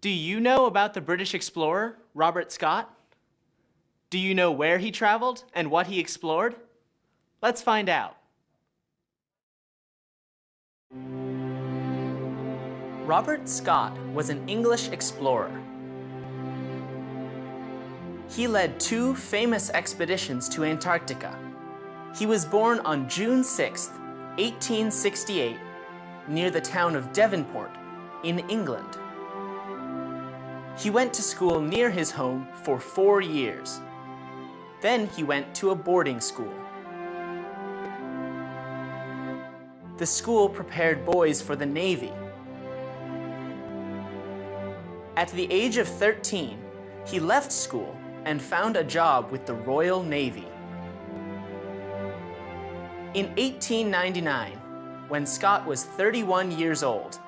Do you know about the British explorer, Robert Scott? Do you know where he traveled and what he explored? Let's find out. Robert Scott was an English explorer. He led two famous expeditions to Antarctica. He was born on June 6, 1868, near the town of Devonport in England. He went to school near his home for 4 years. Then he went to a boarding school. The school prepared boys for the Navy. At the age of 13, he left school and found a job with the Royal Navy. In 1899, when Scott was 31 years old,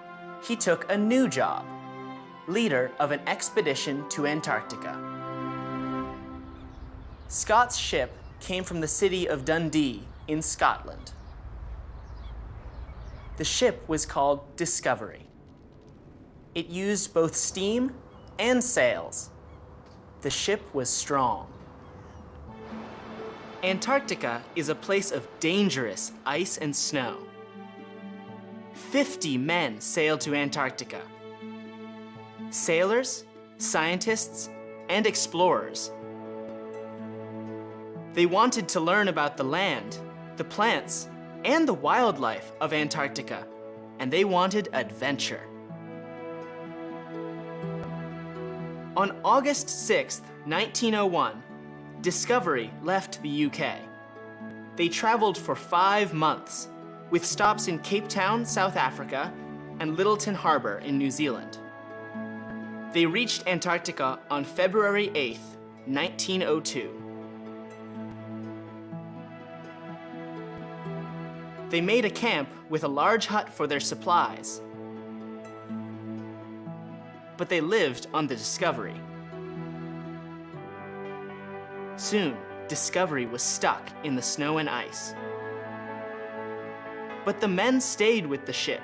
he took a new job, leader of an expedition to Antarctica. Scott's ship came from the city of Dundee in Scotland. The ship was called Discovery. It used both steam and sails. The ship was strong. Antarctica is a place of dangerous ice and snow. 50 men sailed to Antarctica. Sailors, scientists, and explorers. They wanted to learn about the land, the plants, and the wildlife of Antarctica, and they wanted adventure. On August 6, 1901, Discovery left the UK. They traveled for 5 months, with stops in Cape Town, South Africa, and Lyttelton Harbour in New Zealand. They reached Antarctica on February 8, 1902. They made a camp with a large hut for their supplies. But they lived on the Discovery. Soon, Discovery was stuck in the snow and ice. But the men stayed with the ship.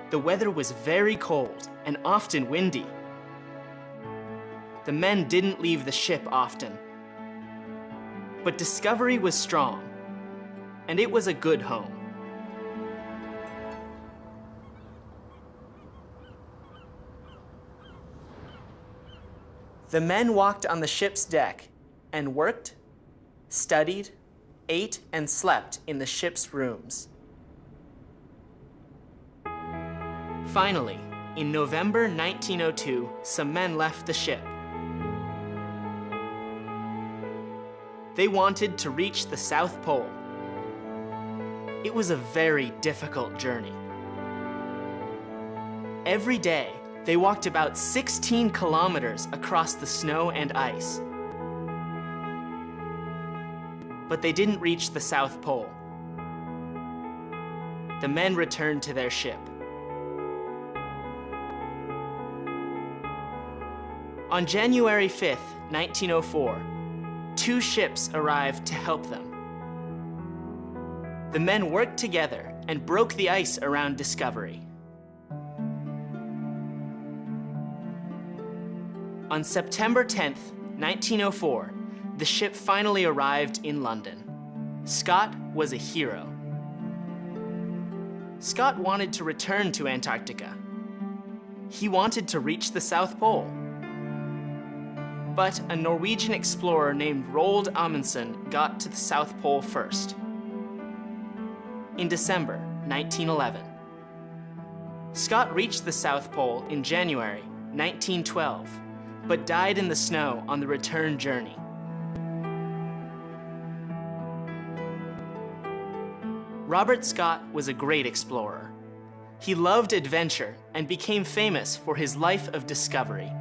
The weather was very cold and often windy. The men didn't leave the ship often. But Discovery was strong, and it was a good home. The men walked on the ship's deck and worked, studied, ate, and slept in the ship's rooms. Finally, in November 1902, some men left the ship. They wanted to reach the South Pole. It was a very difficult journey. Every day, they walked about 16 kilometers across the snow and ice. But they didn't reach the South Pole. The men returned to their ship. On January 5, 1904, 2 ships arrived to help them. The men worked together and broke the ice around Discovery. On September 10, 1904, the ship finally arrived in London. Scott was a hero. Scott wanted to return to Antarctica. He wanted to reach the South Pole. But a Norwegian explorer named Roald Amundsen got to the South Pole first. In December 1911. Scott reached the South Pole in January 1912, but died in the snow on the return journey. Robert Scott was a great explorer. He loved adventure and became famous for his life of discovery.